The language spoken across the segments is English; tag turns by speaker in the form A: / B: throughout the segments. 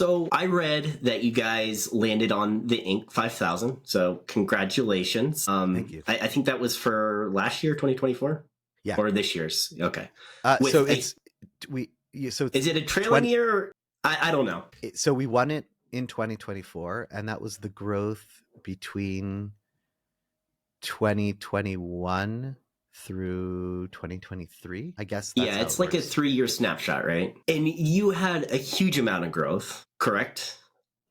A: So I read that you guys landed on the Inc. 5000. So congratulations.
B: Thank you.
A: I think that was for last year, 2024,
B: Yeah.
A: or this year's. Okay.
B: So
A: With a,
B: it's so it's
A: is it a trailing
B: 20
A: year? I don't know.
B: so we won it in 2024, and that was the growth between 2021 through 2023. I guess that's
A: Yeah,
B: how
A: it's
B: it
A: like a
B: works.
A: 3 year snapshot, right? And you had a huge amount of growth, correct?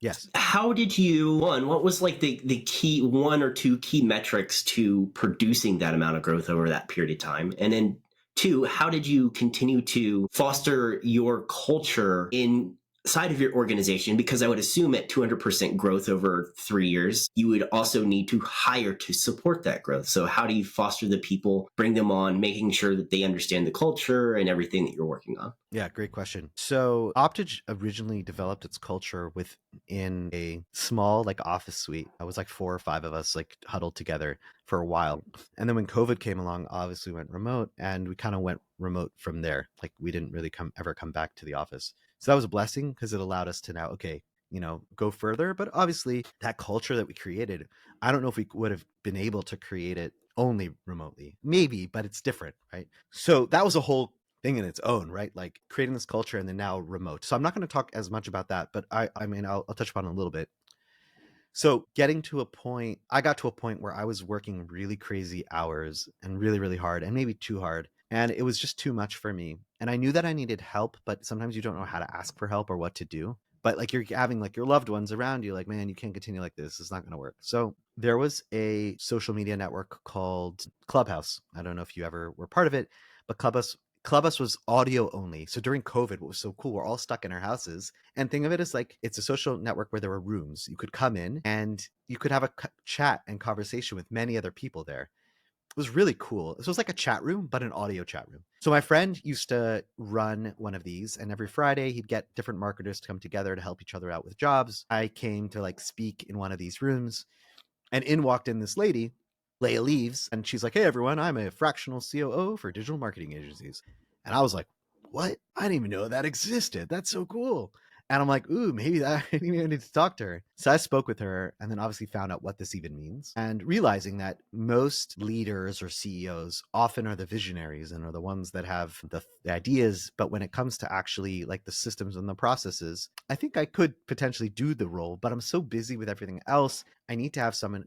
B: Yes.
A: How did you, one, what was like the key one or two key metrics to producing that amount of growth over that period of time? And then two, how did you continue to foster your culture inside of your organization? Because I would assume at 200% growth over 3 years, you would also need to hire to support that growth. So how do you foster the people, bring them on, making sure that they understand the culture and everything that you're working on?
B: Yeah, great question. So Optage originally developed its culture within a small like office suite. I was like 4 or 5 of us like huddled together for a while. And then when COVID came along, obviously went remote, and we kind of went remote from there. Like we didn't really ever come back to the office. So that was a blessing because it allowed us to now, okay, go further. But obviously that culture that we created, I don't know if we would have been able to create it only remotely. Maybe, but it's different, right? So that was a whole thing in its own, right? Like creating this culture and then now remote. So I'm not going to talk as much about that, but I mean, I'll touch upon it a little bit. So I got to a point where I was working really crazy hours and really, really hard and maybe too hard. And it was just too much for me. And I knew that I needed help, but sometimes you don't know how to ask for help or what to do. But like you're having like your loved ones around you, like, man, you can't continue like this. It's not going to work. So there was a social media network called Clubhouse. I don't know if you ever were part of it, but Clubhouse was audio only. So during COVID, what was so cool, we're all stuck in our houses. And think of it as like it's a social network where there were rooms. You could come in and you could have a chat and conversation with many other people there. It was really cool. This was like a chat room, but an audio chat room. So my friend used to run one of these, and every Friday he'd get different marketers to come together to help each other out with jobs. I came to like speak in one of these rooms, and in walked in this lady, Leia Leaves, and she's like, "Hey everyone, I'm a fractional COO for digital marketing agencies." And I was like, "What? I didn't even know that existed. That's so cool." And I'm like, "Ooh, maybe I need to talk to her." So I spoke with her, and then obviously found out what this even means, and realizing that most leaders or CEOs often are the visionaries and are the ones that have the ideas, but when it comes to actually like the systems and the processes, I think I could potentially do the role, but I'm so busy with everything else. I need to have someone